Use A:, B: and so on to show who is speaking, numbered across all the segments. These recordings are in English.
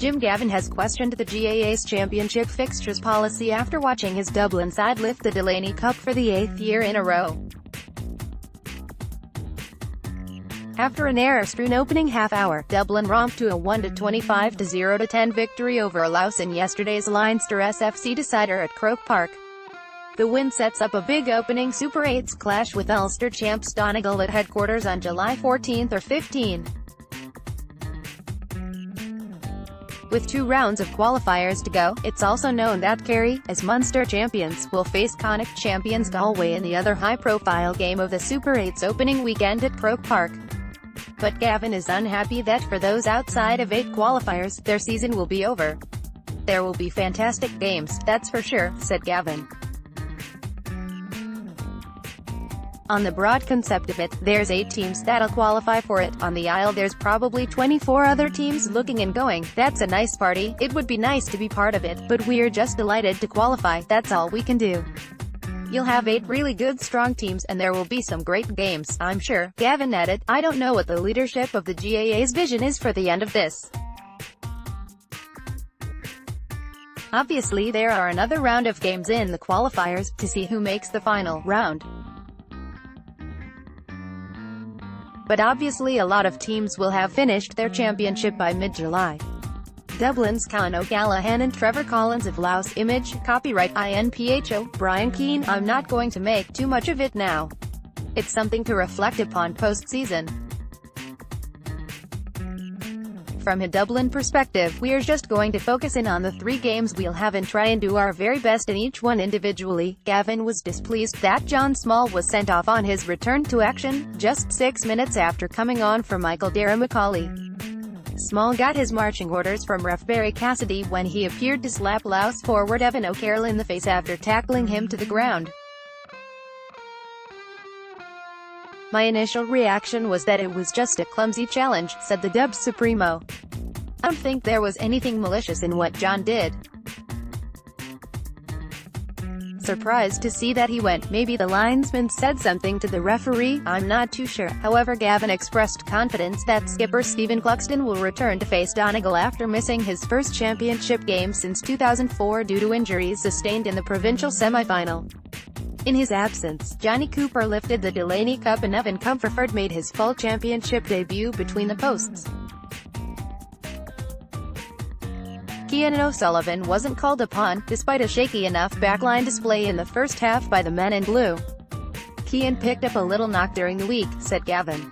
A: Gavin has questioned the GAA's championship fixtures policy after watching his Dublin side lift the Delaney Cup for the 8th year in a row. After an error-strewn opening half-hour, Dublin romped to a 1-25-0-10 victory over Laois in yesterday's Leinster SFC decider at Croke Park. The win sets up a big opening Super 8's clash with Ulster champs Donegal at headquarters on July 14 or 15. With 2 rounds of qualifiers to go, it's also known that Kerry, as Munster champions, will face Conn champions Galway in the other high-profile game of the Super 8's opening weekend at Croke Park. But Gavin is unhappy that for those outside of 8 qualifiers, their season will be over. "There will be fantastic games, that's for sure," said Gavin. On the broad concept of it, there's 8 teams that'll qualify for it. On the Isle there's probably 24 other teams looking and going, "That's a nice party, it would be nice to be part of it, but we're just delighted to qualify, that's all we can do. You'll have 8 really good strong teams, and there will be some great games, I'm sure," Gavin added. "I don't know what the leadership of the GAA's vision is for the end of this. Obviously there are another round of games in the qualifiers, to see who makes the final round. But obviously a lot of teams will have finished their championship by mid-July." Dublin's Conn O'Callaghan and Trevor Collins of Laois. Image, copyright INPHO, Brian Keane. "I'm not going to make too much of it now. It's something to reflect upon post-season. From a Dublin perspective, we're just going to focus in on the 3 games we'll have and try and do our very best in each one individually." Gavin was displeased that John Small was sent off on his return to action, just 6 minutes after coming on for Michael Macaulay. Small got his marching orders from ref Barry Cassidy when he appeared to slap Laois forward Evan O'Carroll in the face after tackling him to the ground. "My initial reaction was that it was just a clumsy challenge," said the Dubs Supremo. "I don't think there was anything malicious in what John did. Surprised to see that he went. Maybe the linesman said something to the referee, I'm not too sure." However, Gavin expressed confidence that skipper Stephen Cluxton will return to face Donegal after missing his first championship game since 2004 due to injuries sustained in the provincial semi-final. In his absence, Johnny Cooper lifted the Delaney Cup and Evan Comerford made his full championship debut between the posts. Cian O'Sullivan wasn't called upon, despite a shaky enough backline display in the first half by the men in blue. "Cian picked up a little knock during the week," said Gavin.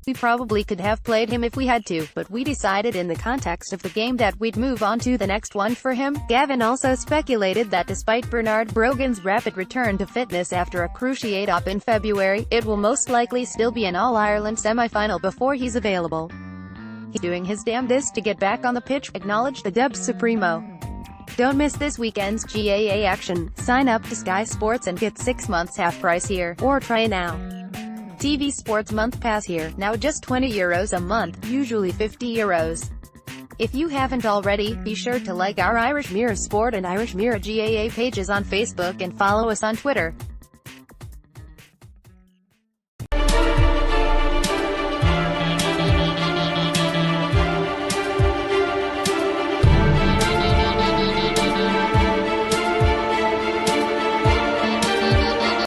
A: "We probably could have played him if we had to, but we decided in the context of the game that we'd move on to the next one for him." Gavin also speculated that despite Bernard Brogan's rapid return to fitness after a cruciate op in February, it will most likely still be an All-Ireland semi-final before he's available. "He's doing his damnedest to get back on the pitch," acknowledged the Dubs Supremo. Don't miss this weekend's GAA action. Sign up to Sky Sports and get 6 months half price here, or try now. TV Sports Month Pass here, now just €20 a month, usually €50. If you haven't already, be sure to like our Irish Mirror Sport and Irish Mirror GAA pages on Facebook and follow us on Twitter.